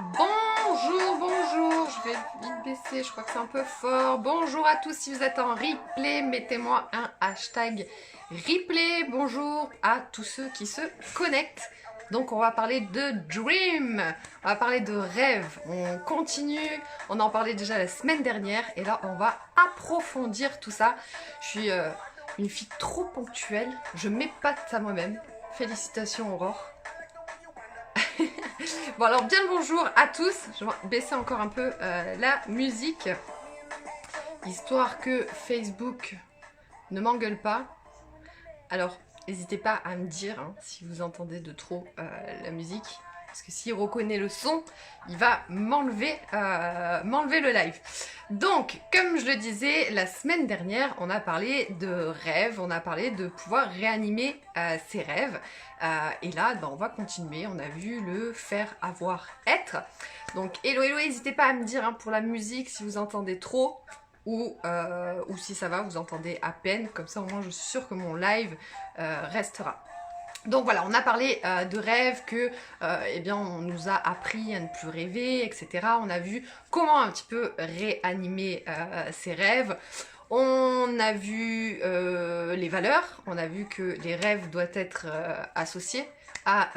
Bonjour, bonjour, je vais vite baisser, je crois que c'est un peu fort. Bonjour à tous, si vous êtes en replay, mettez-moi un hashtag replay. Bonjour à tous ceux qui se connectent. Donc on va parler de dream, on va parler de rêve, on continue, on en parlait déjà la semaine dernière et là on va approfondir tout ça. Je suis une fille trop ponctuelle, je m'épate à moi-même. Félicitations Aurore. Bon alors bien le bonjour à tous, je vais baisser encore un peu la musique, histoire que Facebook ne m'engueule pas. Alors n'hésitez pas à me dire si vous entendez de trop la musique, parce que s'il reconnaît le son, il va m'enlever le live. Donc, comme je le disais la semaine dernière, on a parlé de rêves, on a parlé de pouvoir réanimer ses rêves. Et là, on va continuer. On a vu le faire, avoir, être. Donc, hello, hello, n'hésitez pas à me dire pour la musique si vous entendez trop ou si ça va, vous entendez à peine. Comme ça, au moins, je suis sûre que mon live restera. Donc voilà, on a parlé de rêves, que eh bien, on nous a appris à ne plus rêver, etc. On a vu comment un petit peu réanimer ses rêves. On a vu les valeurs, on a vu que les rêves doivent être associés à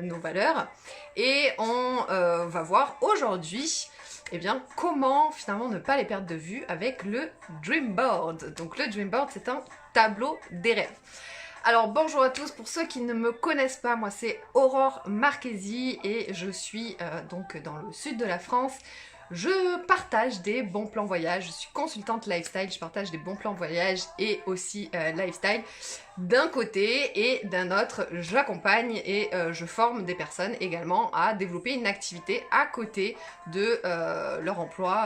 nos valeurs. Et on va voir aujourd'hui eh bien, comment finalement ne pas les perdre de vue avec le Dream Board. Donc le Dream Board, c'est un tableau des rêves. Alors bonjour à tous, pour ceux qui ne me connaissent pas, moi c'est Aurore Marchesi et je suis donc dans le sud de la France. Je partage des bons plans voyage, je suis consultante lifestyle, je partage des bons plans voyage et aussi lifestyle d'un côté, et d'un autre j'accompagne et je forme des personnes également à développer une activité à côté de leur emploi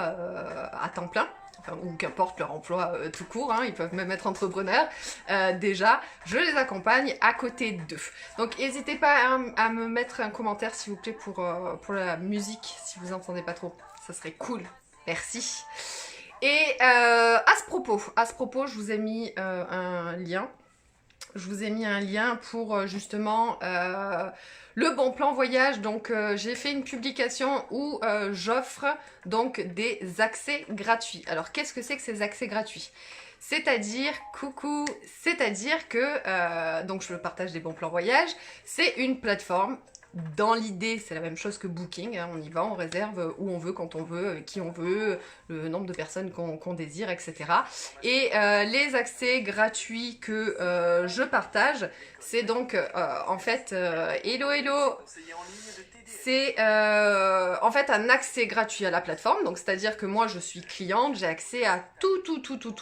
à temps plein. Enfin, ou qu'importe leur emploi tout court, ils peuvent même être entrepreneurs. Déjà, je les accompagne à côté d'eux. Donc n'hésitez pas à me mettre un commentaire s'il vous plaît pour la musique, si vous entendez pas trop. Ça serait cool. Merci. Et à ce propos, je vous ai mis un lien. Je vous ai mis un lien pour justement le bon plan voyage. Donc j'ai fait une publication où j'offre donc des accès gratuits. Alors qu'est-ce que c'est que ces accès gratuits ? C'est-à-dire, coucou, c'est-à-dire que, donc je partage des bons plans voyage, c'est une plateforme. Dans l'idée, c'est la même chose que Booking, on y va, on réserve où on veut, quand on veut, avec qui on veut, le nombre de personnes qu'on désire, etc. Et les accès gratuits que je partage, c'est donc en fait, hello hello, c'est en fait un accès gratuit à la plateforme, donc c'est-à-dire que moi je suis cliente, j'ai accès à tout,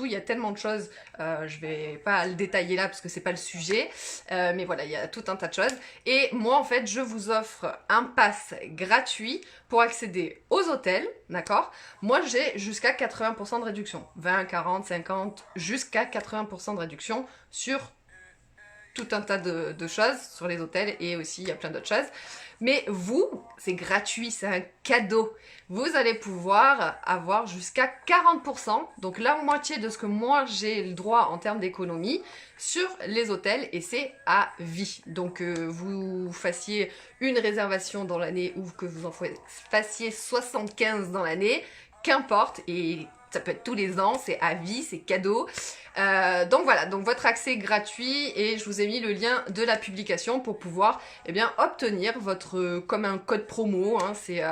il y a tellement de choses, je vais pas le détailler là parce que c'est pas le sujet, mais voilà, il y a tout un tas de choses, et moi en fait je vous offre un pass gratuit pour accéder aux hôtels, d'accord? Moi j'ai jusqu'à 80% de réduction, 20, 40, 50, jusqu'à 80% de réduction sur tout un tas de choses sur les hôtels, et aussi il y a plein d'autres choses. Mais vous, c'est gratuit, c'est un cadeau. Vous allez pouvoir avoir jusqu'à 40%, donc la moitié de ce que moi j'ai le droit en termes d'économie sur les hôtels, et c'est à vie. Donc vous fassiez une réservation dans l'année ou que vous en fassiez 75 dans l'année, qu'importe, et ça peut être tous les ans, c'est à vie, c'est cadeau. Donc voilà, donc votre accès est gratuit, et je vous ai mis le lien de la publication pour pouvoir obtenir votre, comme un code promo, c'est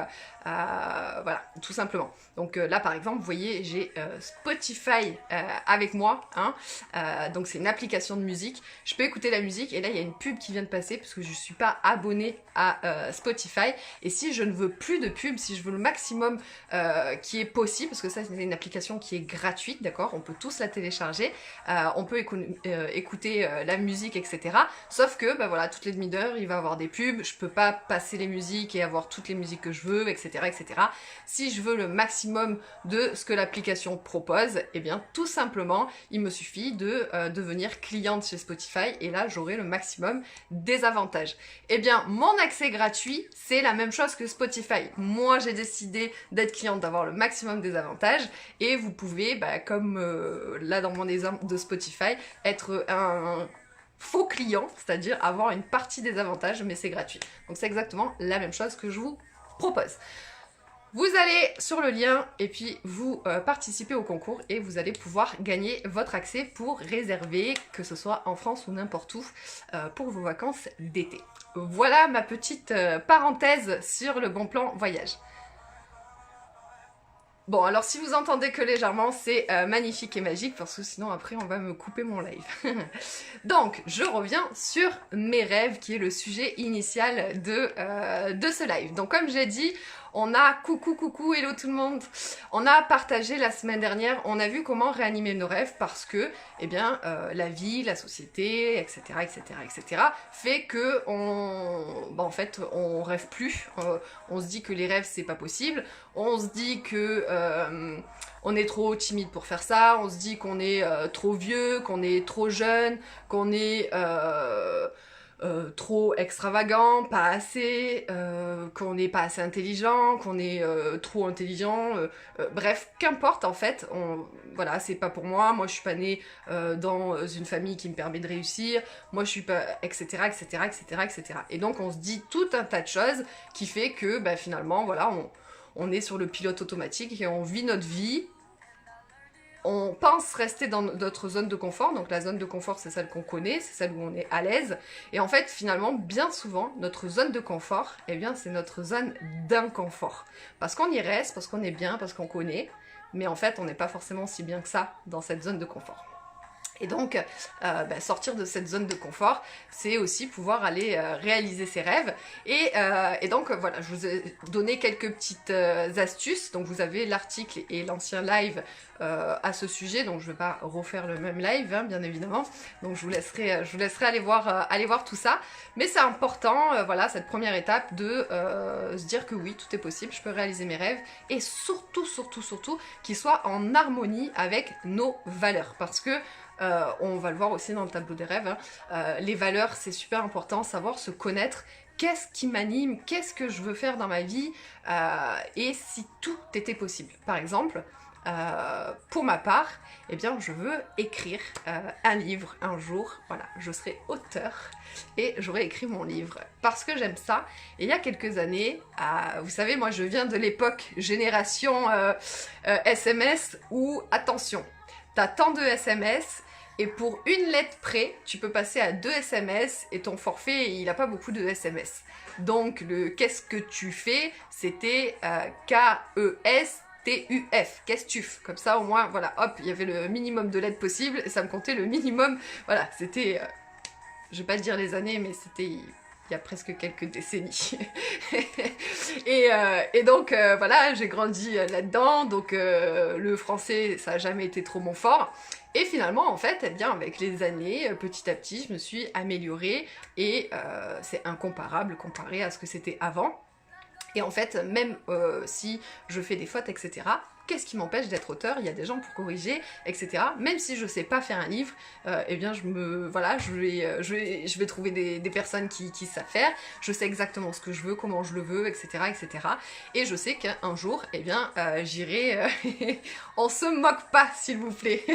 voilà, tout simplement. Donc là par exemple, vous voyez, j'ai Spotify avec moi, donc c'est une application de musique, je peux écouter la musique, et là il y a une pub qui vient de passer parce que je ne suis pas abonnée à Spotify, et si je ne veux plus de pub, si je veux le maximum qui est possible, parce que ça c'est une application qui est gratuite, d'accord, on peut tous la télécharger, on peut écouter la musique, etc. Sauf que, voilà, toutes les demi-heures, il va y avoir des pubs, je peux pas passer les musiques et avoir toutes les musiques que je veux, etc., etc. Si je veux le maximum de ce que l'application propose, tout simplement, il me suffit de devenir cliente chez Spotify, et là, j'aurai le maximum des avantages. Mon accès gratuit, c'est la même chose que Spotify. Moi, j'ai décidé d'être cliente, d'avoir le maximum des avantages, et vous pouvez, comme là dans mon exemple de Spotify, être un faux client, c'est-à-dire avoir une partie des avantages, mais c'est gratuit. Donc c'est exactement la même chose que je vous propose. Vous allez sur le lien et puis vous participez au concours et vous allez pouvoir gagner votre accès pour réserver, que ce soit en France ou n'importe où, pour vos vacances d'été. Voilà ma petite parenthèse sur le bon plan voyage. Bon, alors si vous entendez que légèrement, c'est magnifique et magique parce que sinon après on va me couper mon live. Donc, je reviens sur mes rêves qui est le sujet initial de ce live. Donc comme j'ai dit, on a coucou, hello tout le monde. On a partagé la semaine dernière, on a vu comment réanimer nos rêves parce que, eh bien, la vie, la société, etc., fait que en fait, on rêve plus. On se dit que les rêves c'est pas possible. On se dit que on est trop timide pour faire ça. On se dit qu'on est trop vieux, qu'on est trop jeune, qu'on est trop extravagant, pas assez, qu'on n'est pas assez intelligent, qu'on est trop intelligent, bref, qu'importe en fait, voilà, c'est pas pour moi, je suis pas née dans une famille qui me permet de réussir, moi je suis pas, etc. Et donc on se dit tout un tas de choses qui fait que finalement, voilà, on est sur le pilote automatique et on vit notre vie. On pense rester dans notre zone de confort, donc la zone de confort c'est celle qu'on connaît, c'est celle où on est à l'aise, et en fait finalement bien souvent notre zone de confort, eh bien c'est notre zone d'inconfort, parce qu'on y reste, parce qu'on est bien, parce qu'on connaît, mais en fait on n'est pas forcément si bien que ça dans cette zone de confort. Et donc, sortir de cette zone de confort, c'est aussi pouvoir aller réaliser ses rêves. Et donc, voilà, je vous ai donné quelques petites astuces. Donc, vous avez l'article et l'ancien live à ce sujet. Donc, je ne vais pas refaire le même live, hein, bien évidemment. Donc, je vous laisserai aller voir tout ça. Mais c'est important, voilà, cette première étape de se dire que oui, tout est possible, je peux réaliser mes rêves. Et surtout, qu'ils soient en harmonie avec nos valeurs. Parce que on va le voir aussi dans le tableau des rêves, hein. Les valeurs, c'est super important, savoir se connaître, qu'est-ce qui m'anime, qu'est-ce que je veux faire dans ma vie, et si tout était possible. Par exemple, pour ma part, eh bien, je veux écrire un livre un jour, voilà, je serai auteur et j'aurai écrit mon livre parce que j'aime ça. Et il y a quelques années, vous savez, moi je viens de l'époque génération SMS où, attention, t'as tant de SMS et pour une lettre près, tu peux passer à 2 SMS et ton forfait, il n'a pas beaucoup de SMS. Donc, le qu'est-ce que tu fais, c'était K-E-S-T-U-F, qu'est-ce que tu fais. Comme ça, au moins, voilà, hop, il y avait le minimum de lettres possible et ça me comptait le minimum. Voilà, c'était, je vais pas dire les années, mais c'était il y a presque quelques décennies. et donc, voilà, j'ai grandi là-dedans, donc le français, ça n'a jamais été trop mon fort. Et finalement, en fait, eh bien, avec les années, petit à petit, je me suis améliorée et c'est incomparable comparé à ce que c'était avant. Et en fait, même si je fais des fautes, etc., qu'est-ce qui m'empêche d'être auteur? Il y a des gens pour corriger, etc. Même si je sais pas faire un livre, eh bien je vais trouver des personnes qui savent faire. Je sais exactement ce que je veux, comment je le veux, etc. Et je sais qu'un jour, eh bien, j'irai... On se moque pas, s'il vous plaît.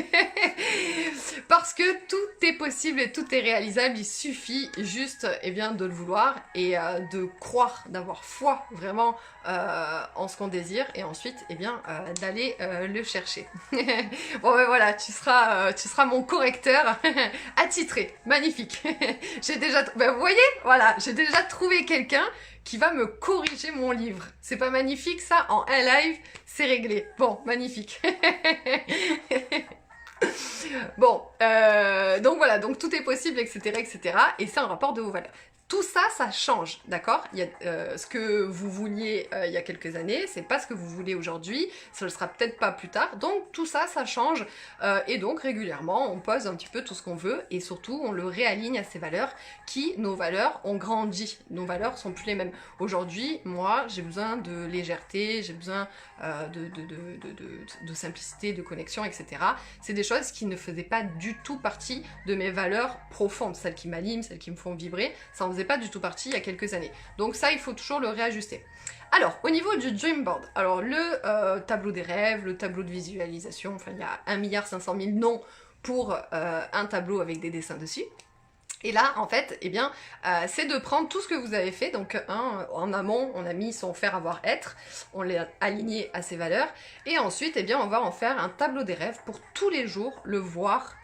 Parce que tout est possible et tout est réalisable. Il suffit juste, eh bien, de le vouloir et de croire, d'avoir foi vraiment en ce qu'on désire. Et ensuite, eh bien, d'aller le chercher. Bon ben voilà, tu seras mon correcteur attitré, magnifique. J'ai déjà, ben, vous voyez, voilà, j'ai déjà trouvé quelqu'un qui va me corriger mon livre. C'est pas magnifique ça? En un live, c'est réglé. Bon, magnifique. Bon, donc voilà, donc tout est possible, etc. Et c'est un rapport de vos valeurs. Tout ça, ça change, d'accord? Il y a ce que vous vouliez il y a quelques années, c'est pas ce que vous voulez aujourd'hui, ça le sera peut-être pas plus tard, donc tout ça, ça change, et donc régulièrement, on pose un petit peu tout ce qu'on veut, et surtout, on le réaligne à ses valeurs, nos valeurs ont grandi, nos valeurs sont plus les mêmes. Aujourd'hui, moi, j'ai besoin de légèreté, j'ai besoin de simplicité, de connexion, etc. C'est des choses qui ne faisaient pas du tout partie de mes valeurs profondes, celles qui m'animent, celles qui me font vibrer, ça en faisait pas du tout partie il y a quelques années. Donc ça, il faut toujours le réajuster. Alors, au niveau du Dream Board, alors le tableau des rêves, le tableau de visualisation, enfin il y a 1 500 000 noms pour un tableau avec des dessins dessus. Et là, en fait, eh bien, c'est de prendre tout ce que vous avez fait. Donc, en amont, on a mis son faire, avoir, être. On l'a aligné à ses valeurs. Et ensuite, eh bien, on va en faire un tableau des rêves pour tous les jours le voir.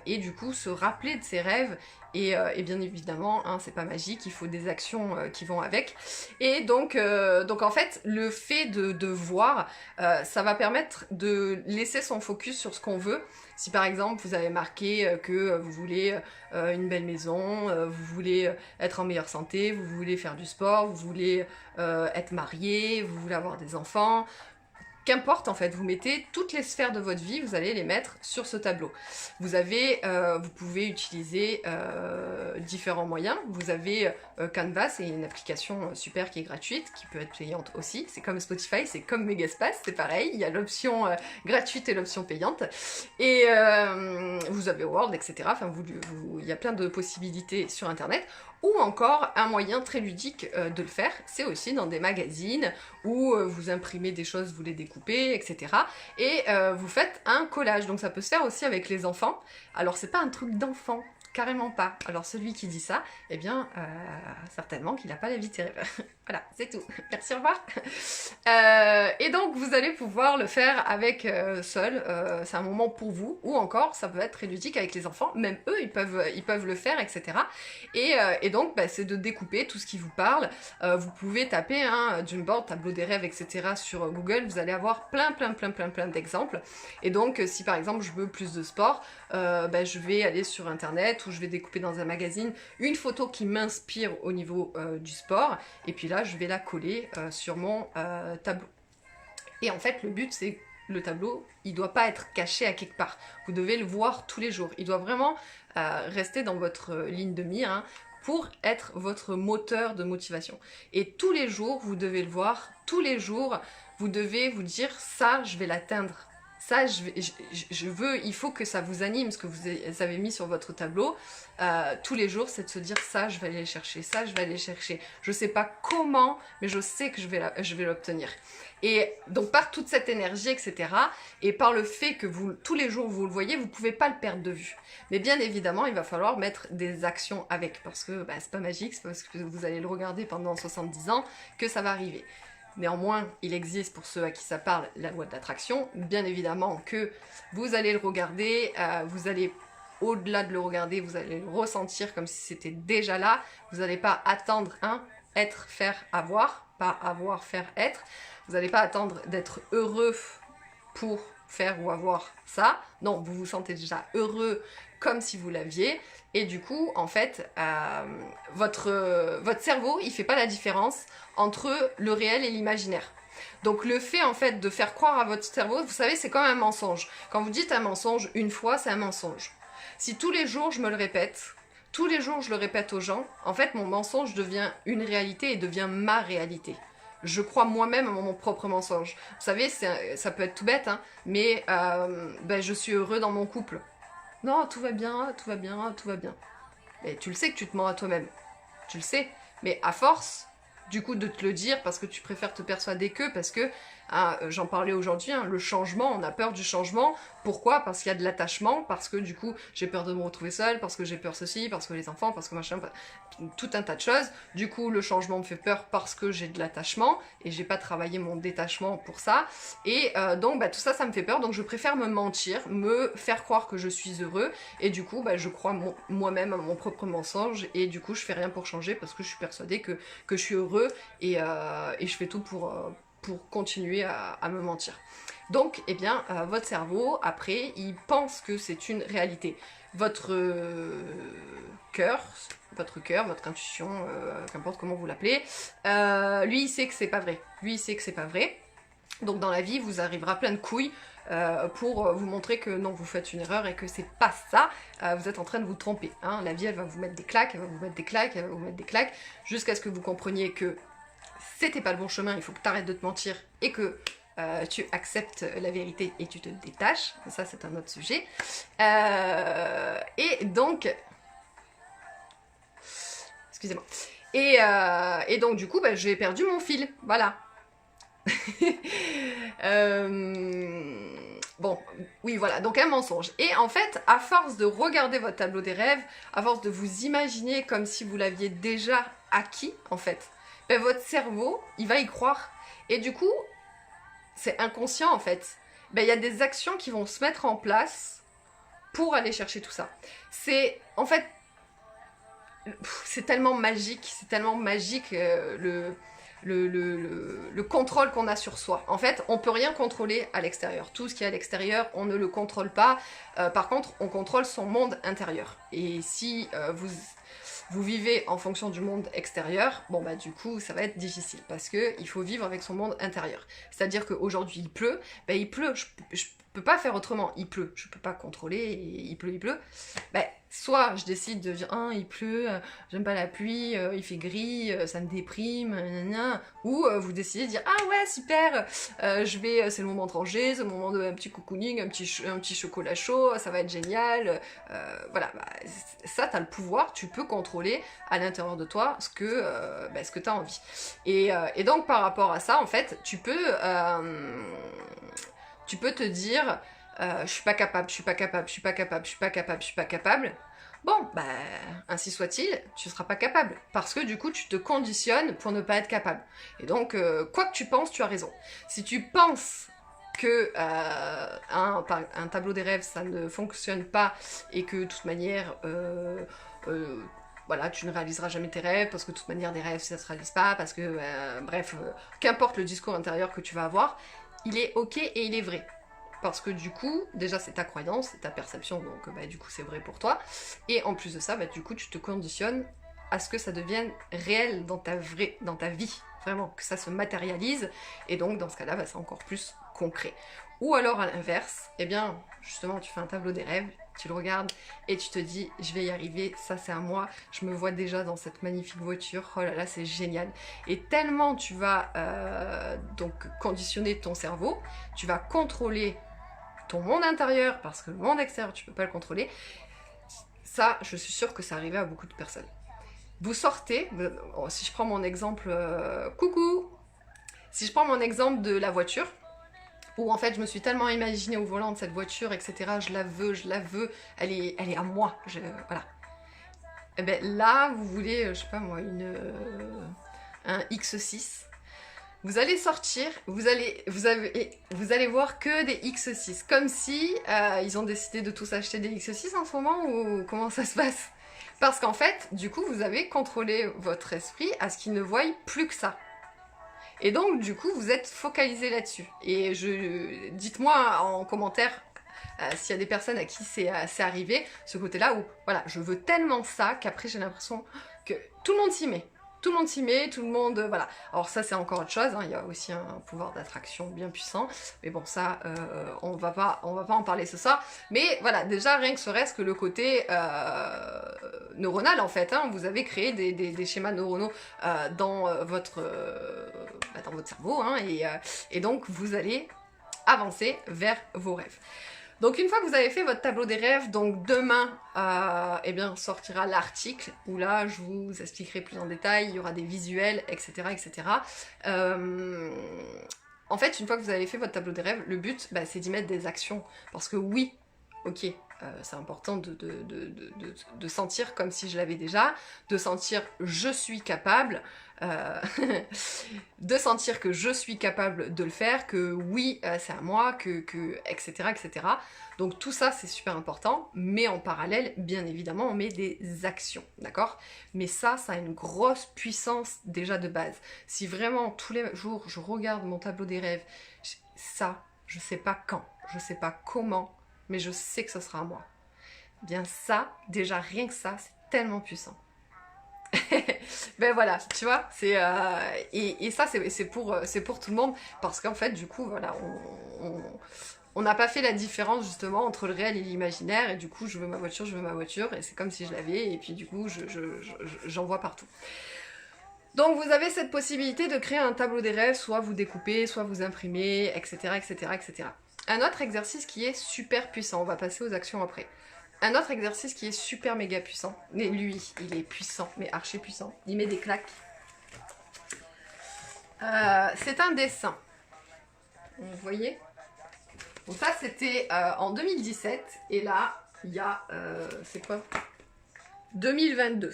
Et du coup, se rappeler de ses rêves. Et bien évidemment, hein, c'est pas magique, il faut des actions qui vont avec. Et donc en fait, le fait de voir, ça va permettre de laisser son focus sur ce qu'on veut. Si par exemple, vous avez marqué que vous voulez une belle maison, vous voulez être en meilleure santé, vous voulez faire du sport, vous voulez être marié, vous voulez avoir des enfants, qu'importe en fait, vous mettez toutes les sphères de votre vie, vous allez les mettre sur ce tableau. Vous pouvez utiliser différents moyens. Vous avez Canva, c'est une application super qui est gratuite, qui peut être payante aussi. C'est comme Spotify, c'est comme Megaspace, c'est pareil. Il y a l'option gratuite et l'option payante. Et vous avez Word, etc. Enfin, il y a plein de possibilités sur Internet. Ou encore, un moyen très ludique de le faire, c'est aussi dans des magazines où vous imprimez des choses, vous les découpez, etc. Et vous faites un collage. Donc ça peut se faire aussi avec les enfants. Alors c'est pas un truc d'enfant, carrément pas. Alors celui qui dit ça, eh bien, certainement qu'il n'a pas la vie terrible. Voilà, c'est tout. Merci, au revoir. Et donc vous allez pouvoir le faire avec seul, c'est un moment pour vous, ou encore ça peut être très ludique avec les enfants, même eux ils peuvent le faire, etc. Et donc bah, c'est de découper tout ce qui vous parle. Vous pouvez taper dream board, tableau des rêves, etc. sur Google, vous allez avoir plein d'exemples. Et donc si par exemple je veux plus de sport, bah, je vais aller sur internet ou je vais découper dans un magazine une photo qui m'inspire au niveau du sport, et puis là je vais la coller sur mon tableau. Et en fait le but c'est le tableau, il doit pas être caché à quelque part. Vous devez le voir tous les jours. Il doit vraiment rester dans votre ligne de mire, hein, pour être votre moteur de motivation. Et tous les jours, vous devez le voir. Tous les jours, vous devez vous dire ça, je vais l'atteindre. Ça, il faut que ça vous anime, ce que vous avez mis sur votre tableau. Tous les jours, c'est de se dire ça, je vais aller chercher, ça, je vais aller chercher. Je sais pas comment, mais je sais que je vais l'obtenir. Et donc par toute cette énergie, etc., et par le fait que tous les jours vous le voyez, vous ne pouvez pas le perdre de vue. Mais bien évidemment, il va falloir mettre des actions avec, parce que bah, c'est pas magique, c'est pas parce que vous allez le regarder pendant 70 ans que ça va arriver. Néanmoins, il existe, pour ceux à qui ça parle, la loi de l'attraction. Bien évidemment que vous allez le regarder, vous allez, au-delà de le regarder, vous allez le ressentir comme si c'était déjà là. Vous n'allez pas attendre être, faire, avoir, pas avoir, faire, être. Vous n'allez pas attendre d'être heureux pour faire ou avoir ça. Non, vous vous sentez déjà heureux comme si vous l'aviez. Et du coup, en fait, votre cerveau, il fait pas la différence entre le réel et l'imaginaire. Donc le fait, en fait, de faire croire à votre cerveau, vous savez, c'est comme un mensonge. Quand vous dites un mensonge une fois, c'est un mensonge. Si tous les jours, je me le répète, tous les jours, je le répète aux gens, en fait, mon mensonge devient une réalité et devient ma réalité. Je crois moi-même à mon propre mensonge. Vous savez, ça peut être tout bête, hein, mais ben, je suis heureux dans mon couple. Non, tout va bien, tout va bien, tout va bien. Mais tu le sais que tu te mens à toi-même. Tu le sais. Mais à force, du coup, de te le dire parce que tu préfères te persuader que, parce que, j'en parlais aujourd'hui, le changement, on a peur du changement. Pourquoi? Parce qu'il y a de l'attachement, parce que du coup, j'ai peur de me retrouver seule, parce que j'ai peur ceci, parce que les enfants, parce que machin, tout un tas de choses. Du coup, le changement me fait peur parce que j'ai de l'attachement, et j'ai pas travaillé mon détachement pour ça. Et donc, bah, tout ça, ça me fait peur, donc je préfère me mentir, me faire croire que je suis heureux, et du coup, bah, je crois moi-même à mon propre mensonge, et du coup, je fais rien pour changer, parce que je suis persuadée que je suis heureux, et je fais tout pour continuer à me mentir. Donc, eh bien, votre cerveau, après, il pense que c'est une réalité. Votre cœur, votre intuition, qu'importe comment vous l'appelez, lui, il sait que c'est pas vrai. Lui, il sait que c'est pas vrai. Donc, dans la vie, vous arrivera plein de couilles pour vous montrer que non, vous faites une erreur et que c'est pas ça, vous êtes en train de vous tromper. Hein. La vie, elle va vous mettre des claques, elle va vous mettre des claques, elle va vous mettre des claques, jusqu'à ce que vous compreniez que c'était pas le bon chemin, il faut que tu arrêtes de te mentir et que tu acceptes la vérité et tu te détaches. Ça, c'est un autre sujet. Et donc... Excusez-moi. Et donc, du coup, bah, j'ai perdu mon fil. Voilà. Bon, oui, voilà, donc un mensonge. Et en fait, à force de regarder votre tableau des rêves, à force de vous imaginer comme si vous l'aviez déjà acquis, en fait, ben, votre cerveau, il va y croire. Et du coup, c'est inconscient, en fait. Ben, il y a des actions qui vont se mettre en place pour aller chercher tout ça. C'est, en fait, c'est tellement magique, le contrôle qu'on a sur soi. En fait, on peut rien contrôler à l'extérieur. Tout ce qui est à l'extérieur, on ne le contrôle pas. Par contre, on contrôle son monde intérieur. Et si vous vivez en fonction du monde extérieur, bon bah du coup ça va être difficile parce que il faut vivre avec son monde intérieur. C'est-à-dire qu'aujourd'hui il pleut, bah il pleut, je peux pas faire autrement, il pleut, je peux pas contrôler, il pleut. Bah, soit je décide de dire ah il pleut, j'aime pas la pluie, il fait gris, ça me déprime, nanana. Ou vous décidez de dire ah ouais super, c'est le moment de ranger, c'est le moment de un petit cocooning, un petit chocolat chaud, ça va être génial. Voilà, bah, ça t'as le pouvoir, tu peux contrôler à l'intérieur de toi ce que t'as envie. Et donc par rapport à ça en fait, tu peux te dire je suis pas capable, je suis pas capable, je suis pas capable, je suis pas capable, je suis pas capable. Bon, bah, ainsi soit-il, tu seras pas capable. Parce que du coup, tu te conditionnes pour ne pas être capable. Et donc, quoi que tu penses, tu as raison. Si tu penses que un tableau des rêves, ça ne fonctionne pas, et que de toute manière, voilà, tu ne réaliseras jamais tes rêves, parce que de toute manière, des rêves, ça ne se réalise pas, parce que, bref, qu'importe le discours intérieur que tu vas avoir, il est ok et il est vrai. Parce que du coup, déjà c'est ta croyance, c'est ta perception, donc bah, du coup c'est vrai pour toi. Et en plus de ça, bah, du coup tu te conditionnes à ce que ça devienne réel dans ta vie. Vraiment, que ça se matérialise. Et donc dans ce cas-là, bah, c'est encore plus concret. Ou alors à l'inverse, eh bien justement tu fais un tableau des rêves, tu le regardes et tu te dis je vais y arriver, ça c'est à moi, je me vois déjà dans cette magnifique voiture, oh là là c'est génial. Et tellement tu vas donc conditionner ton cerveau, tu vas contrôler ton monde intérieur, parce que le monde extérieur, tu peux pas le contrôler. Ça, je suis sûre que ça arrivait à beaucoup de personnes. Vous sortez, si je prends mon exemple, coucou, si je prends mon exemple de la voiture, où en fait je me suis tellement imaginée au volant de cette voiture, etc., je la veux, elle est à moi, voilà. Et ben là, vous voulez, je sais pas moi, un X6, vous allez sortir, vous allez voir que des X6, comme si ils ont décidé de tous acheter des X6 en ce moment, ou comment ça se passe? Parce qu'en fait, du coup, vous avez contrôlé votre esprit à ce qu'il ne voie plus que ça. Et donc, du coup, vous êtes focalisé là-dessus. Et dites-moi en commentaire s'il y a des personnes à qui c'est arrivé, ce côté-là où, voilà, je veux tellement ça qu'après j'ai l'impression que tout le monde s'y met. Tout le monde s'y met, tout le monde... voilà. Alors ça, c'est encore autre chose, hein. Il y a aussi un pouvoir d'attraction bien puissant. Mais bon, ça, on va pas en parler ce soir. Mais voilà, déjà, rien que serait-ce que le côté neuronal, en fait. Hein. Vous avez créé des schémas neuronaux dans votre cerveau. Hein, et donc, vous allez avancer vers vos rêves. Donc une fois que vous avez fait votre tableau des rêves, donc demain, eh bien, sortira l'article où là je vous expliquerai plus en détail, il y aura des visuels, etc. etc. En fait, une fois que vous avez fait votre tableau des rêves, le but, bah, c'est d'y mettre des actions. Parce que oui, ok, c'est important de sentir comme si je l'avais déjà, de sentir je suis capable, de sentir que je suis capable de le faire, que oui, c'est à moi, etc., etc. Donc tout ça, c'est super important, mais en parallèle, bien évidemment, on met des actions, d'accord? Mais ça a une grosse puissance déjà de base. Si vraiment, tous les jours, je regarde mon tableau des rêves, ça, je sais pas quand, je sais pas comment, mais je sais que ce sera à moi. Bien ça, déjà rien que ça, c'est tellement puissant. Ben voilà, tu vois, et ça c'est pour tout le monde, parce qu'en fait du coup voilà, on n'a pas fait la différence justement entre le réel et l'imaginaire, et du coup je veux ma voiture, et c'est comme si je l'avais, et puis du coup j'en vois partout. Donc vous avez cette possibilité de créer un tableau des rêves, soit vous découpez, soit vous imprimez, etc., etc., etc. Un autre exercice qui est super puissant, on va passer aux actions après. Un autre exercice qui est super méga puissant, mais lui, il est puissant, mais archi puissant, il met des claques. C'est un dessin. Vous voyez? Donc ça c'était en 2017 et là il y a, c'est quoi 2022.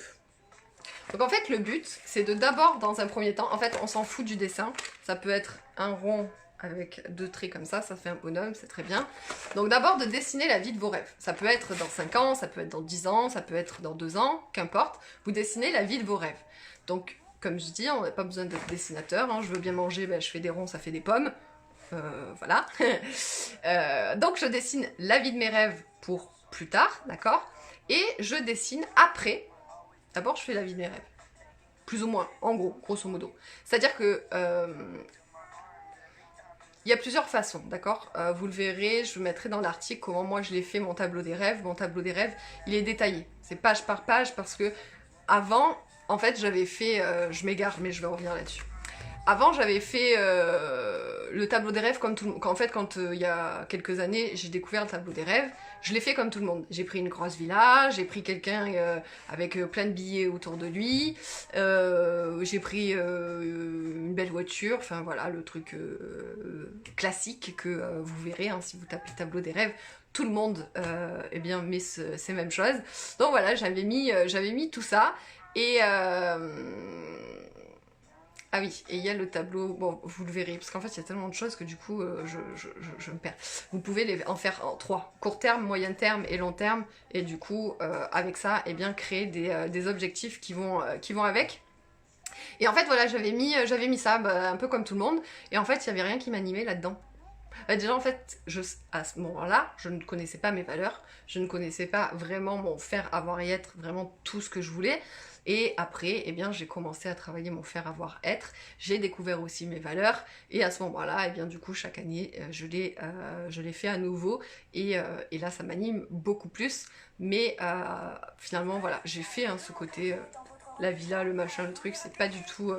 Donc en fait le but c'est de d'abord dans un premier temps, en fait on s'en fout du dessin, ça peut être un rond avec 2 traits comme ça fait un bonhomme, c'est très bien. Donc d'abord de dessiner la vie de vos rêves, ça peut être dans 5 ans, ça peut être dans 10 ans, ça peut être dans 2 ans, qu'importe, vous dessinez la vie de vos rêves. Donc comme je dis, on n'a pas besoin d'être dessinateur, hein. Je veux bien manger, ben, je fais des ronds, ça fait des pommes, voilà. Donc je dessine la vie de mes rêves pour plus tard, d'accord? Et je dessine après. D'abord, je fais la vie de mes rêves. Plus ou moins, en gros, grosso modo. C'est-à-dire que... il y a plusieurs façons, d'accord? Vous le verrez, je mettrai dans l'article comment moi je l'ai fait, mon tableau des rêves. Mon tableau des rêves, il est détaillé. C'est page par page parce que avant, en fait, j'avais fait... je m'égare, mais je vais revenir là-dessus. Avant, j'avais fait le tableau des rêves comme tout le monde. En fait, quand il y a quelques années, j'ai découvert le tableau des rêves, je l'ai fait comme tout le monde. J'ai pris une grosse villa, j'ai pris quelqu'un avec plein de billets autour de lui, j'ai pris une belle voiture, enfin voilà, le truc classique que vous verrez hein, si vous tapez tableau des rêves. Tout le monde eh bien, met ces mêmes choses. Donc voilà, j'avais mis tout ça. Et... ah oui, et il y a le tableau, bon, vous le verrez, parce qu'en fait, il y a tellement de choses que du coup, je me perds. Vous pouvez en faire en 3, court terme, moyen terme et long terme, et du coup, avec ça, eh bien, créer des objectifs qui vont avec. Et en fait, voilà, j'avais mis ça, bah, un peu comme tout le monde, et en fait, il n'y avait rien qui m'animait là-dedans. Déjà, en fait, à ce moment-là, je ne connaissais pas mes valeurs, je ne connaissais pas vraiment mon faire, avoir et être, vraiment tout ce que je voulais. Et après, eh bien, j'ai commencé à travailler mon faire, avoir, être. J'ai découvert aussi mes valeurs. Et à ce moment-là, eh bien, du coup, chaque année, je l'ai fait à nouveau. Et là, ça m'anime beaucoup plus. Mais finalement, voilà, j'ai fait hein, ce côté, la villa, le machin, le truc, c'est pas du tout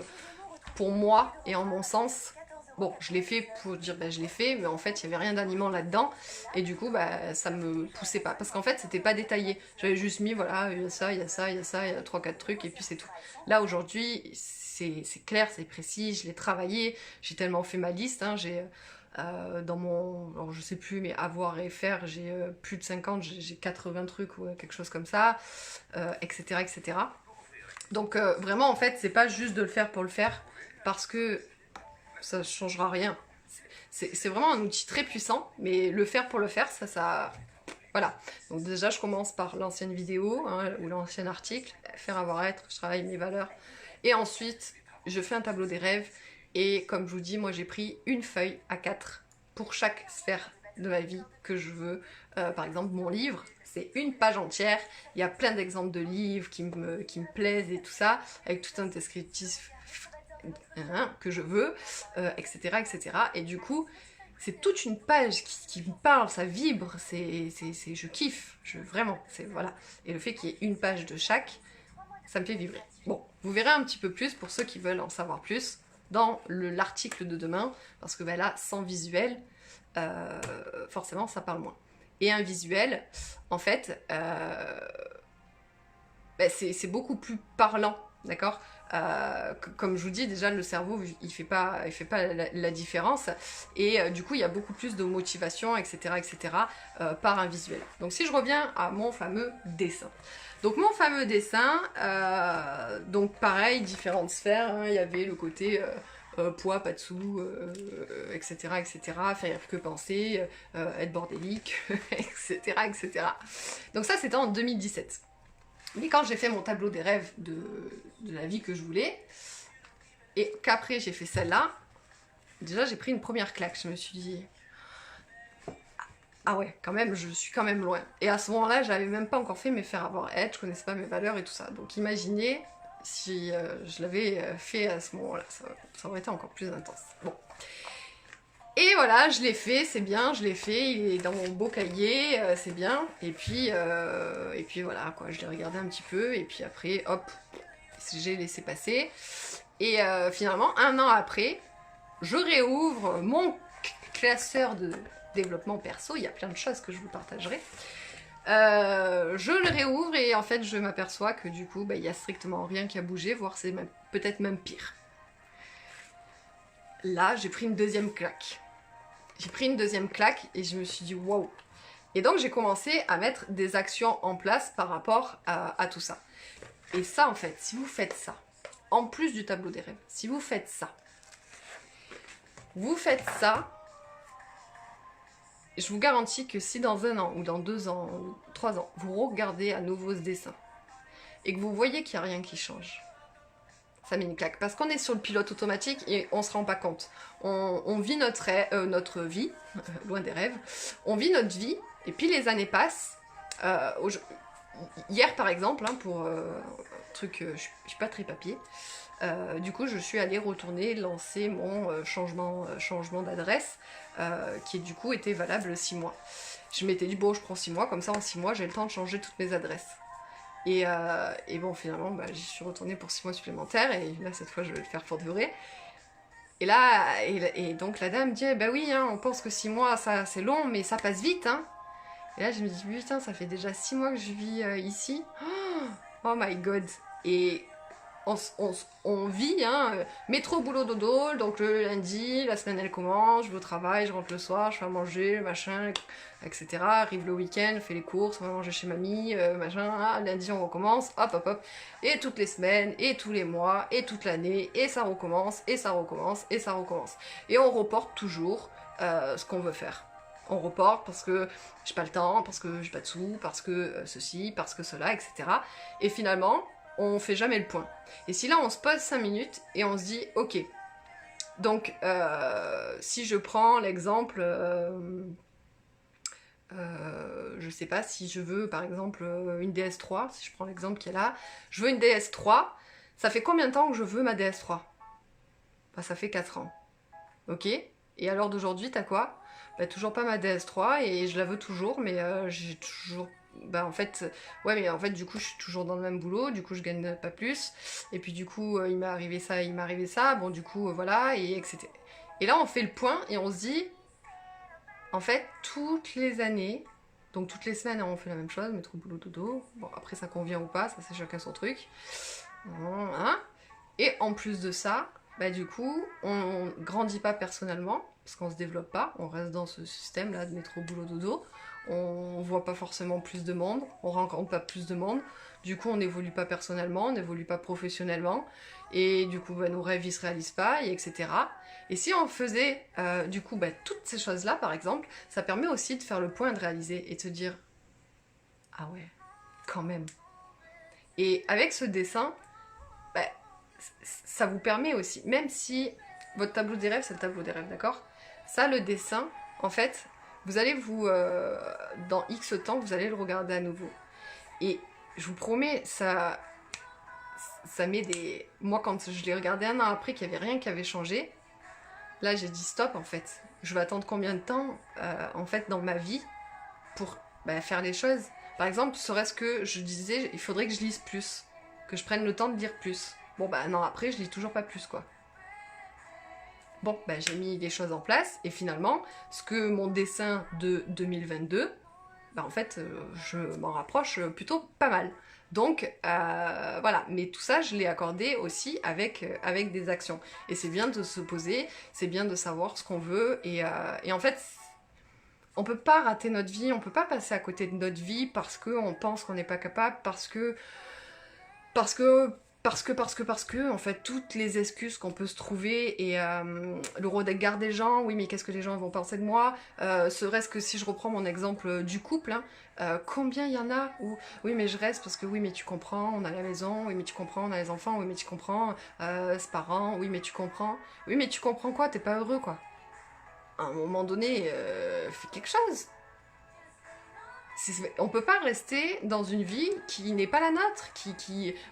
pour moi et en mon sens. Bon, je l'ai fait pour dire bah je l'ai fait, mais en fait il n'y avait rien d'animant là-dedans, et du coup bah ça me poussait pas, parce qu'en fait c'était pas détaillé, j'avais juste mis voilà, il y a ça, il y a ça, il y a ça, il y a 3-4 trucs, et puis c'est tout. Là aujourd'hui c'est clair, c'est précis, je l'ai travaillé, j'ai tellement fait ma liste, hein, j'ai dans mon, alors je sais plus, mais avoir et faire, j'ai plus de 50, j'ai 80 trucs ou quelque chose comme ça, etc. etc. Donc vraiment en fait c'est pas juste de le faire pour le faire, parce que ça ne changera rien. C'est vraiment un outil très puissant, mais le faire pour le faire, ça... Voilà. Donc déjà, je commence par l'ancienne vidéo, hein, ou l'ancien article, faire, avoir, être, je travaille mes valeurs. Et ensuite, je fais un tableau des rêves. Et comme je vous dis, moi j'ai pris une feuille A4 pour chaque sphère de ma vie que je veux. Par exemple, mon livre, c'est une page entière. Il y a plein d'exemples de livres qui me plaisent et tout ça, avec tout un descriptif que je veux, etc., etc. Et du coup, c'est toute une page qui me parle, ça vibre, je kiffe, vraiment, voilà. Et le fait qu'il y ait une page de chaque, ça me fait vibrer. Bon, vous verrez un petit peu plus pour ceux qui veulent en savoir plus dans l'article de demain, parce que ben là, sans visuel, forcément, ça parle moins. Et un visuel, en fait, ben c'est beaucoup plus parlant, d'accord? Comme je vous dis, déjà le cerveau il fait pas la différence, et du coup il y a beaucoup plus de motivation, etc., par un visuel. Donc si je reviens à mon fameux dessin, donc mon fameux dessin, donc pareil, différentes sphères, hein, il y avait le côté poids, pas de sous, etc., faire que penser, être bordélique, etc., Donc ça c'était en 2017. Mais quand j'ai fait mon tableau des rêves de la vie que je voulais, et qu'après j'ai fait celle-là, déjà j'ai pris une première claque. Je me suis dit, ah ouais, quand même, je suis quand même loin. Et à ce moment-là, j'avais même pas encore fait mes faire avoir être, je connaissais pas mes valeurs et tout ça. Donc imaginez si je l'avais fait à ce moment-là, ça aurait été encore plus intense. Bon. Et voilà, je l'ai fait, c'est bien, je l'ai fait, il est dans mon beau cahier, c'est bien. Et puis voilà, quoi, je l'ai regardé un petit peu, et puis après, hop, j'ai laissé passer. Et finalement, 1 an après, je réouvre mon classeur de développement perso, il y a plein de choses que je vous partagerai. Je le réouvre, et en fait, je m'aperçois que du coup, bah, il n'y a strictement rien qui a bougé, voire c'est peut-être même pire. Là, j'ai pris une deuxième claque. j'ai pris une deuxième claque et je me suis dit waouh. Et donc j'ai commencé à mettre des actions en place par rapport à tout ça. Et ça en fait, si vous faites ça, en plus du tableau des rêves, si vous faites ça, je vous garantis que si dans 1 an ou dans 2 ans ou 3 ans, vous regardez à nouveau ce dessin et que vous voyez qu'il n'y a rien qui change, ça met une claque. Parce qu'on est sur le pilote automatique et on ne se rend pas compte. On vit notre vie, loin des rêves, on vit notre vie et puis les années passent. Hier par exemple, hein, pour un truc, je suis pas très papier, du coup je suis allée lancer mon changement d'adresse qui du coup était valable 6 mois. Je m'étais dit bon je prends 6 mois, comme ça en 6 mois j'ai le temps de changer toutes mes adresses. Et bon finalement bah, j'y suis retournée pour 6 mois supplémentaires et là cette fois je vais le faire pour de vrai. Et là, et donc la dame dit bah oui hein, on pense que 6 mois ça c'est long mais ça passe vite hein. Et là je me dis putain ça fait déjà 6 mois que je vis ici. Oh my god. Et on vit, hein, métro, boulot, dodo, donc le lundi, la semaine elle commence, je vais au travail, je rentre le soir, je fais à manger, machin, etc. Arrive le week-end, je fais les courses, on va manger chez mamie, machin, ah, lundi on recommence, hop hop hop, et toutes les semaines, et tous les mois, et toute l'année, et ça recommence, et ça recommence, et ça recommence. Et on reporte toujours ce qu'on veut faire. On reporte parce que j'ai pas le temps, parce que j'ai pas de sous, parce que ceci, parce que cela, etc. Et finalement, on fait jamais le point. Et si là on se pose 5 minutes et on se dit ok, donc si je prends l'exemple, je sais pas si je veux par exemple une DS3, si je prends l'exemple qui est là, je veux une DS3, ça fait combien de temps que je veux ma DS3 ? Bah, ça fait 4 ans. Ok ? Et à l'heure d'aujourd'hui t'as quoi ? Bah, toujours pas ma DS3 et je la veux toujours, mais j'ai toujours... Bah en fait, ouais mais en fait du coup je suis toujours dans le même boulot, du coup je gagne pas plus, et puis du coup il m'est arrivé ça, bon du coup voilà, et etc. Et là on fait le point et on se dit, en fait toutes les années, donc toutes les semaines on fait la même chose, métro boulot dodo, bon après ça convient ou pas, ça c'est chacun son truc, hein. Et en plus de ça, bah du coup on grandit pas personnellement, parce qu'on se développe pas, on reste dans ce système là de métro boulot dodo, on voit pas forcément plus de monde, on rencontre pas plus de monde, du coup on n'évolue pas personnellement, on n'évolue pas professionnellement, et du coup bah, nos rêves ils se réalisent pas, et etc. Et si on faisait du coup bah, toutes ces choses là par exemple, ça permet aussi de faire le point et de réaliser, et de se dire ah ouais, quand même. Et avec ce dessin, bah, ça vous permet aussi, même si votre tableau des rêves c'est le tableau des rêves, d'accord ? Ça le dessin, en fait, vous allez dans X temps, vous allez le regarder à nouveau. Et je vous promets, ça met des... Moi, quand je l'ai regardé 1 an après, qu'il n'y avait rien qui avait changé, là, j'ai dit stop, en fait. Je vais attendre combien de temps, en fait, dans ma vie, pour faire les choses. Par exemple, serait-ce que je disais, il faudrait que je lise plus, que je prenne le temps de lire plus. Bon, bah, 1 an après, je lis toujours pas plus, quoi. Bon, ben, j'ai mis des choses en place et finalement, ce que mon dessin de 2022, ben, en fait, je m'en rapproche plutôt pas mal. Donc, voilà. Mais tout ça, je l'ai accordé aussi avec des actions. Et c'est bien de se poser, c'est bien de savoir ce qu'on veut. Et en fait, on peut pas rater notre vie, on peut pas passer à côté de notre vie parce qu'on pense qu'on n'est pas capable, parce que, en fait, toutes les excuses qu'on peut se trouver et le regard des gens, oui mais qu'est-ce que les gens vont penser de moi, serait-ce que si je reprends mon exemple du couple, hein, combien il y en a où oui mais je reste parce que oui mais tu comprends, on a la maison, oui mais tu comprends, on a les enfants, oui mais tu comprends, c'est parents, oui mais tu comprends quoi, t'es pas heureux quoi. À un moment donné, fais quelque chose. On peut pas rester dans une vie qui n'est pas la nôtre,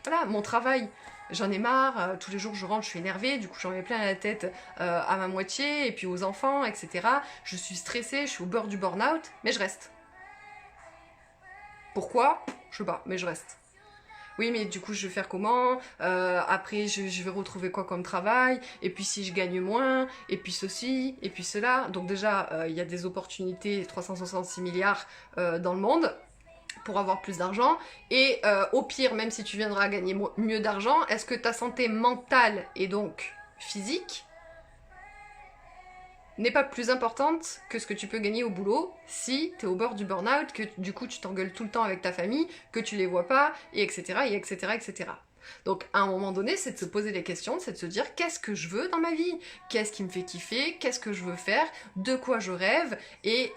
voilà, mon travail, j'en ai marre, tous les jours je rentre, je suis énervée, du coup j'en mets plein la tête à ma moitié, et puis aux enfants, etc. Je suis stressée, je suis au bord du burn-out, mais je reste. Pourquoi ? Je sais pas, mais je reste. Oui, mais du coup, je vais faire comment ? Après, je vais retrouver quoi comme travail ? Et puis, si je gagne moins ? Et puis ceci ? Et puis cela ? Donc déjà, il y a des opportunités, 366 milliards dans le monde pour avoir plus d'argent. Et au pire, même si tu viendras gagner mieux d'argent, est-ce que ta santé mentale et donc physique n'est pas plus importante que ce que tu peux gagner au boulot si tu es au bord du burn-out, que du coup tu t'engueules tout le temps avec ta famille, que tu les vois pas, et etc. et etc. etc. Donc à un moment donné, c'est de se poser des questions, c'est de se dire qu'est-ce que je veux dans ma vie, qu'est-ce qui me fait kiffer, qu'est-ce que je veux faire, de quoi je rêve, et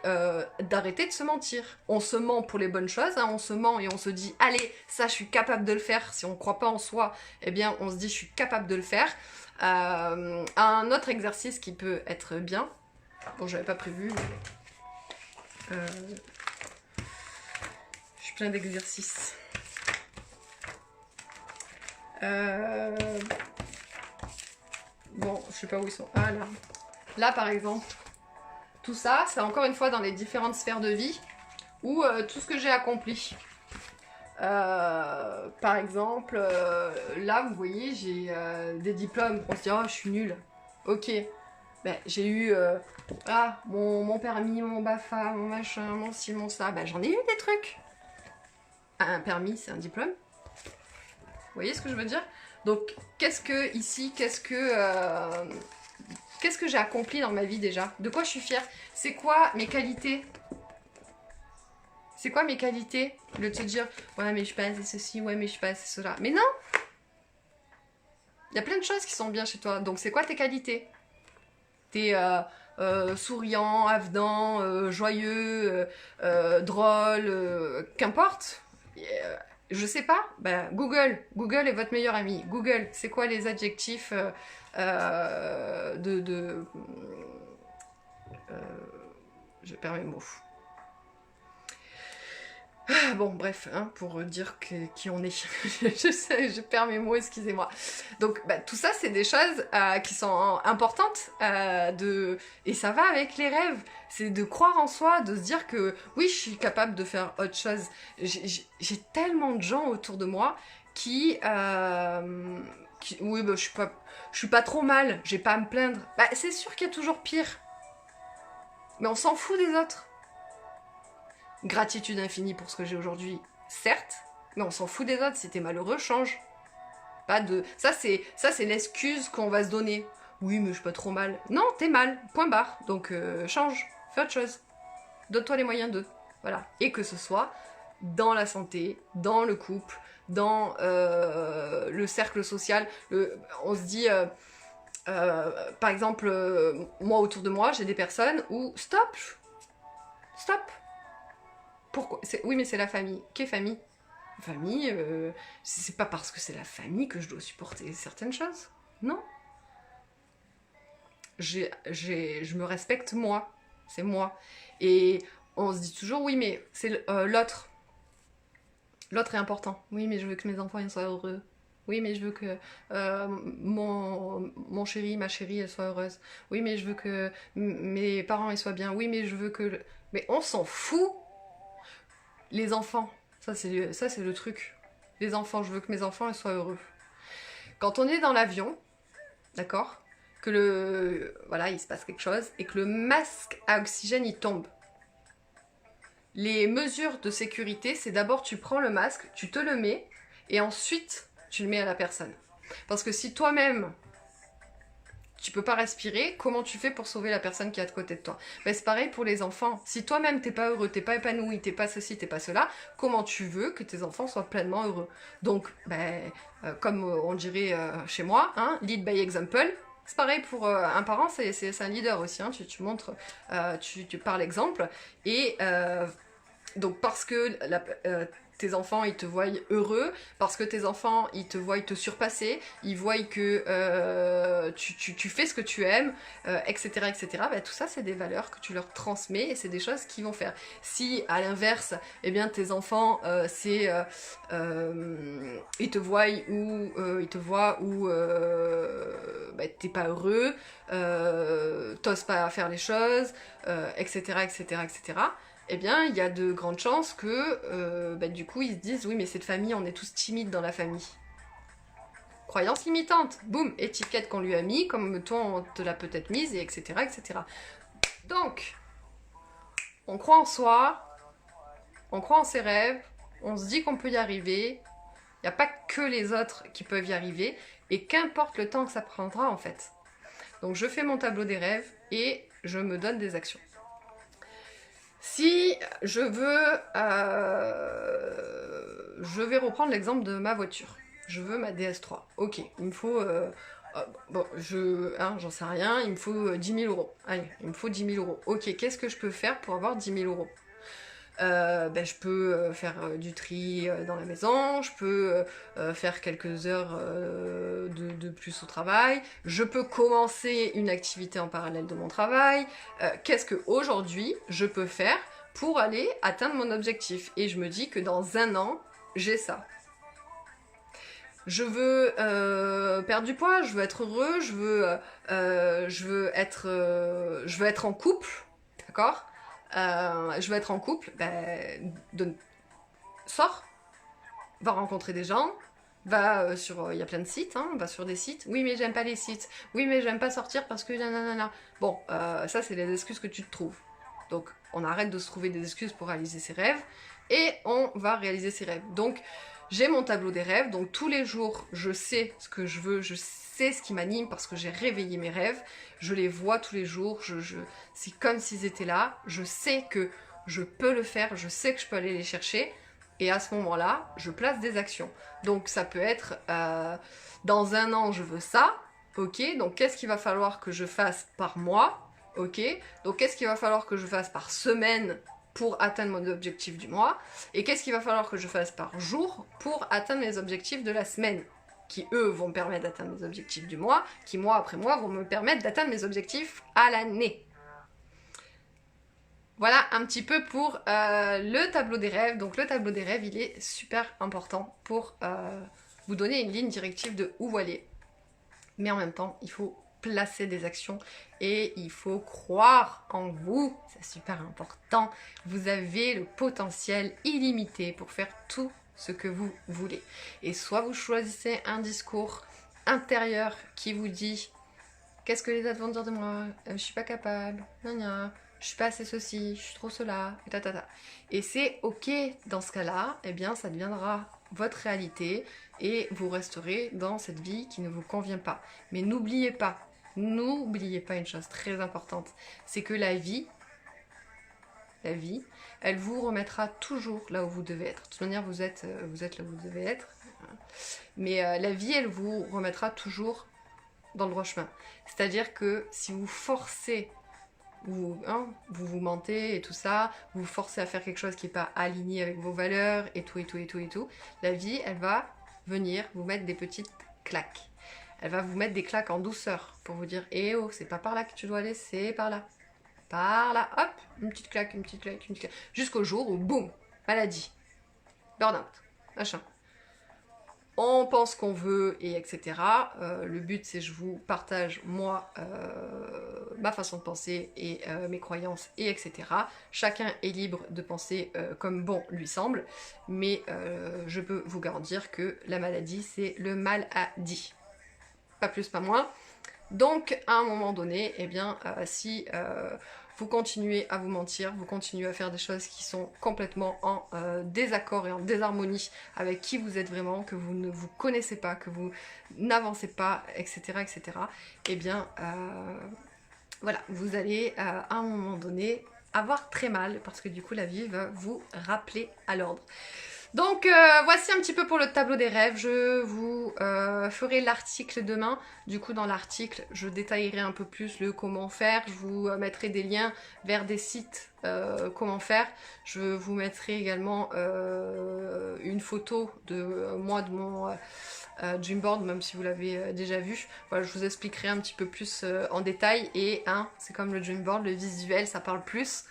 d'arrêter de se mentir. On se ment pour les bonnes choses, hein, on se ment et on se dit allez, ça je suis capable de le faire. Si on croit pas en soi, eh bien on se dit je suis capable de le faire. Un autre exercice qui peut être bien, bon j'avais pas prévu, mais je suis plein d'exercices. Bon, je sais pas où ils sont. Ah là. Là par exemple, tout ça, c'est encore une fois dans les différentes sphères de vie où tout ce que j'ai accompli. Par exemple, là vous voyez, j'ai des diplômes. On se dit, oh, je suis nulle. Ok. Ben, j'ai eu mon permis, mon BAFA, mon machin, mon ci, mon ça. Ben, j'en ai eu des trucs. Un permis, c'est un diplôme. Vous voyez ce que je veux dire? Donc, qu'est-ce que j'ai accompli dans ma vie déjà? De quoi je suis fière? C'est quoi mes qualités? C'est quoi mes qualités? Au lieu de se dire, ouais, mais je suis pas assez ceci, ouais, mais je suis pas assez cela. Mais non! Il y a plein de choses qui sont bien chez toi. Donc, c'est quoi tes qualités? T'es souriant, avenant, joyeux, drôle, qu'importe. Je sais pas, ben, Google est votre meilleur ami. Google, c'est quoi les adjectifs je perds mes mots. Bon, bref, hein, pour dire qui on est. Je sais, je perds mes mots, excusez-moi. Donc, bah, tout ça, c'est des choses qui sont importantes. Et ça va avec les rêves. C'est de croire en soi, de se dire que oui, je suis capable de faire autre chose. J'ai tellement de gens autour de moi qui oui, bah, je suis pas trop mal, j'ai pas à me plaindre. Bah, c'est sûr qu'il y a toujours pire. Mais on s'en fout des autres. Gratitude infinie pour ce que j'ai aujourd'hui, certes, mais on s'en fout des autres. Si t'es malheureux, change. Pas de... Ça, c'est l'excuse qu'on va se donner. Oui, mais je suis pas trop mal. Non, t'es mal, point barre. Donc, change, fais autre chose. Donne-toi les moyens de. Voilà. Et que ce soit dans la santé, dans le couple, dans le cercle social. On se dit... par exemple, moi, autour de moi, j'ai des personnes où... Stop. Pourquoi? Oui, mais c'est la famille. Qu'est famille? Famille, c'est pas parce que c'est la famille que je dois supporter certaines choses. Non. Je me respecte moi. C'est moi. Et on se dit toujours, oui, mais c'est l'autre. L'autre est important. Oui, mais je veux que mes enfants ils soient heureux. Oui, mais je veux que mon chéri, ma chérie, elle soit heureuse. Oui, mais je veux que mes parents ils soient bien. Oui, mais je veux que... Mais on s'en fout. Les enfants, ça c'est le truc. Les enfants, je veux que mes enfants ils soient heureux. Quand on est dans l'avion, d'accord, que voilà, il se passe quelque chose et que le masque à oxygène il tombe. Les mesures de sécurité, c'est d'abord tu prends le masque, tu te le mets et ensuite tu le mets à la personne. Parce que si toi-même tu peux pas respirer, comment tu fais pour sauver la personne qui est à côté de toi? Ben, c'est pareil pour les enfants. Si toi-même t'es pas heureux, t'es pas épanoui, t'es pas ceci, t'es pas cela, comment tu veux que tes enfants soient pleinement heureux? Donc, ben, comme on dirait chez moi, hein, lead by example. C'est pareil pour un parent, c'est un leader aussi. Hein, tu montres, tu parles exemple. Et donc parce que tes enfants ils te voient heureux, parce que tes enfants ils te voient te surpasser, ils voient que tu fais ce que tu aimes, etc. etc. Ben, tout ça c'est des valeurs que tu leur transmets et c'est des choses qu'ils vont faire. Si à l'inverse, eh bien tes enfants ils te voient ou ben, t'es pas heureux, t'oses pas faire les choses, etc. etc. etc. Eh bien, il y a de grandes chances que, bah, du coup, ils se disent, oui, mais cette famille, on est tous timides dans la famille. Croyance limitante, boum, étiquette qu'on lui a mis, comme toi, on te l'a peut-être mise, et etc., etc. Donc, on croit en soi, on croit en ses rêves, on se dit qu'on peut y arriver, il n'y a pas que les autres qui peuvent y arriver, et qu'importe le temps que ça prendra, en fait. Donc je fais mon tableau des rêves et je me donne des actions. Si je veux... je vais reprendre l'exemple de ma voiture. Je veux ma DS3. Ok, il me faut... bon, j'en sais rien, il me faut 10 000 euros. Allez, il me faut 10 000 euros. Ok, qu'est-ce que je peux faire pour avoir 10 000 euros? Je peux faire du tri dans la maison, je peux faire quelques heures de plus au travail, je peux commencer une activité en parallèle de mon travail. Qu'est-ce que aujourd'hui je peux faire pour aller atteindre mon objectif? Et je me dis que dans un an, j'ai ça. Je veux perdre du poids, je veux être heureux, je veux être en couple, d'accord? Je veux être en couple, sors, va rencontrer des gens, va sur... Il y a plein de sites, hein, va sur des sites. Oui, mais j'aime pas les sites. Oui, mais j'aime pas sortir parce que... Nanana. Bon, ça, c'est les excuses que tu te trouves. Donc, on arrête de se trouver des excuses pour réaliser ses rêves et on va réaliser ses rêves. Donc, j'ai mon tableau des rêves, donc tous les jours, je sais ce que je veux, je sais ce qui m'anime parce que j'ai réveillé mes rêves, je les vois tous les jours, c'est comme s'ils étaient là, je sais que je peux le faire, je sais que je peux aller les chercher, et à ce moment-là, je place des actions. Donc ça peut être, dans un an, je veux ça, ok, donc qu'est-ce qu'il va falloir que je fasse par mois, ok, donc qu'est-ce qu'il va falloir que je fasse par semaine pour atteindre mon objectif du mois, et qu'est-ce qu'il va falloir que je fasse par jour pour atteindre mes objectifs de la semaine, qui eux vont me permettre d'atteindre mes objectifs du mois, qui mois après mois vont me permettre d'atteindre mes objectifs à l'année. Voilà un petit peu pour le tableau des rêves. Donc le tableau des rêves, il est super important pour vous donner une ligne directive de où vous allez. Mais en même temps, il faut placer des actions et il faut croire en vous, c'est super important. Vous avez le potentiel illimité pour faire tout ce que vous voulez. Et soit vous choisissez un discours intérieur qui vous dit qu'est-ce que les autres vont dire de moi, je suis pas capable, je suis pas assez ceci, je suis trop cela, et tatata. Et c'est ok dans ce cas-là, eh bien ça deviendra votre réalité et vous resterez dans cette vie qui ne vous convient pas. Mais n'oubliez pas une chose très importante, c'est que la vie, elle vous remettra toujours là où vous devez être. De toute manière, vous êtes là où vous devez être. Mais la vie, elle vous remettra toujours dans le droit chemin. C'est-à-dire que si vous forcez, vous mentez et tout ça, vous vous forcez à faire quelque chose qui n'est pas aligné avec vos valeurs et tout, la vie, elle va venir vous mettre des petites claques. Elle va vous mettre des claques en douceur pour vous dire « Eh oh, c'est pas par là que tu dois aller, c'est par là. Par là, hop, une petite claque, une petite claque, une petite claque. » Jusqu'au jour où, boum, maladie, burn-out, machin. On pense qu'on veut, et etc. Le but, c'est que je vous partage, moi, ma façon de penser et mes croyances, et etc. Chacun est libre de penser comme bon lui semble, mais je peux vous garantir que la maladie, c'est le mal à dit. Pas plus, pas moins. Donc, à un moment donné, eh bien, si vous continuez à vous mentir, vous continuez à faire des choses qui sont complètement en désaccord et en désharmonie avec qui vous êtes vraiment, que vous ne vous connaissez pas, que vous n'avancez pas, etc., eh bien, voilà, vous allez à un moment donné avoir très mal parce que du coup, la vie va vous rappeler à l'ordre. Donc voici un petit peu pour le tableau des rêves, je vous ferai l'article demain, du coup dans l'article je détaillerai un peu plus le comment faire, je vous mettrai des liens vers des sites comment faire, je vous mettrai également une photo de moi de mon Dreamboard, même si vous l'avez déjà vu, voilà, je vous expliquerai un petit peu plus en détail et c'est comme le Dreamboard, le visuel ça parle plus.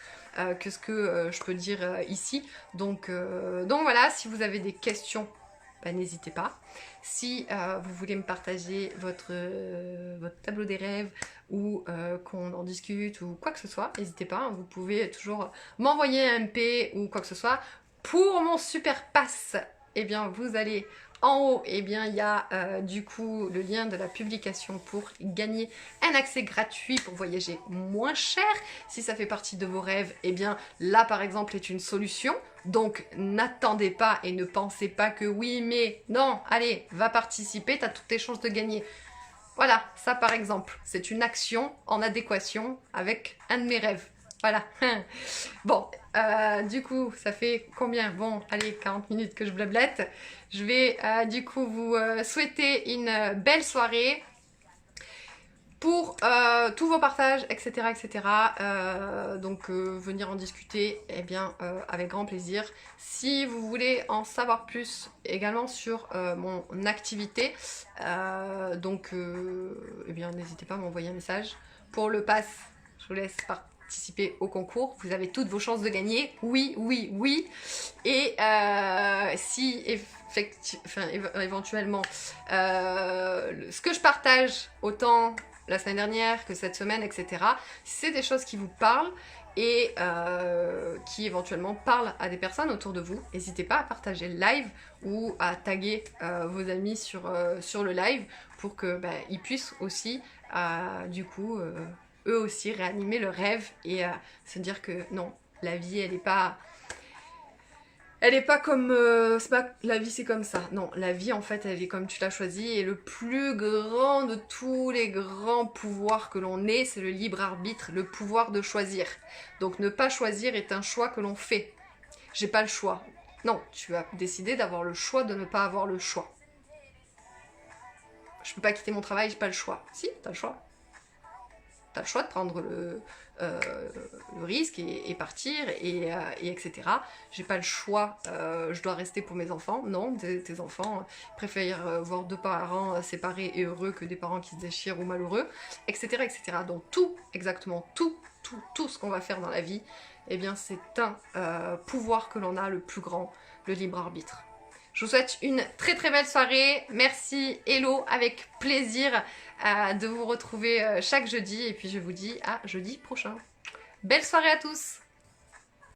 Que ce que je peux dire ici. Donc voilà, si vous avez des questions, n'hésitez pas. Si vous voulez me partager votre tableau des rêves ou qu'on en discute ou quoi que ce soit, n'hésitez pas. Vous pouvez toujours m'envoyer un MP ou quoi que ce soit. Pour mon super pass, eh bien vous allez en haut, eh bien il y a du coup le lien de la publication pour gagner un accès gratuit pour voyager moins cher. Si ça fait partie de vos rêves, eh bien là par exemple est une solution. Donc n'attendez pas et ne pensez pas que oui mais non, allez, va participer, tu as toutes tes chances de gagner. Voilà, ça par exemple, c'est une action en adéquation avec un de mes rêves. Voilà. Bon, du coup, ça fait combien? Bon, allez, 40 minutes que je blablette. Je vais du coup vous souhaiter une belle soirée pour tous vos partages, etc. etc. Donc venir en discuter, eh bien, avec grand plaisir. Si vous voulez en savoir plus également sur mon activité, eh bien, n'hésitez pas à m'envoyer un message. Pour le pass, je vous laisse participer au concours. Vous avez toutes vos chances de gagner. Oui, oui, oui. Et si éventuellement ce que je partage autant la semaine dernière que cette semaine, etc. C'est des choses qui vous parlent et qui éventuellement parlent à des personnes autour de vous. N'hésitez pas à partager le live ou à taguer vos amis sur le live pour que ils puissent aussi, du coup, eux aussi réanimer le rêve et se dire que non, la vie, elle n'est pas... Elle est pas comme... c'est pas la vie c'est comme ça. Non, la vie en fait elle est comme tu l'as choisi et le plus grand de tous les grands pouvoirs que l'on ait, c'est le libre arbitre, le pouvoir de choisir. Donc ne pas choisir est un choix que l'on fait. J'ai pas le choix. Non, tu as décidé d'avoir le choix de ne pas avoir le choix. Je peux pas quitter mon travail, j'ai pas le choix. Si, t'as le choix. T'as le choix de prendre le risque et partir et etc. J'ai pas le choix, je dois rester pour mes enfants. Non, tes enfants préfèrent voir deux parents séparés et heureux que des parents qui se déchirent ou malheureux, etc. etc. Donc tout, exactement tout ce qu'on va faire dans la vie, eh bien c'est un pouvoir que l'on a le plus grand, le libre arbitre. Je vous souhaite une très très belle soirée. Merci Hello, avec plaisir de vous retrouver chaque jeudi. Et puis je vous dis à jeudi prochain. Belle soirée à tous!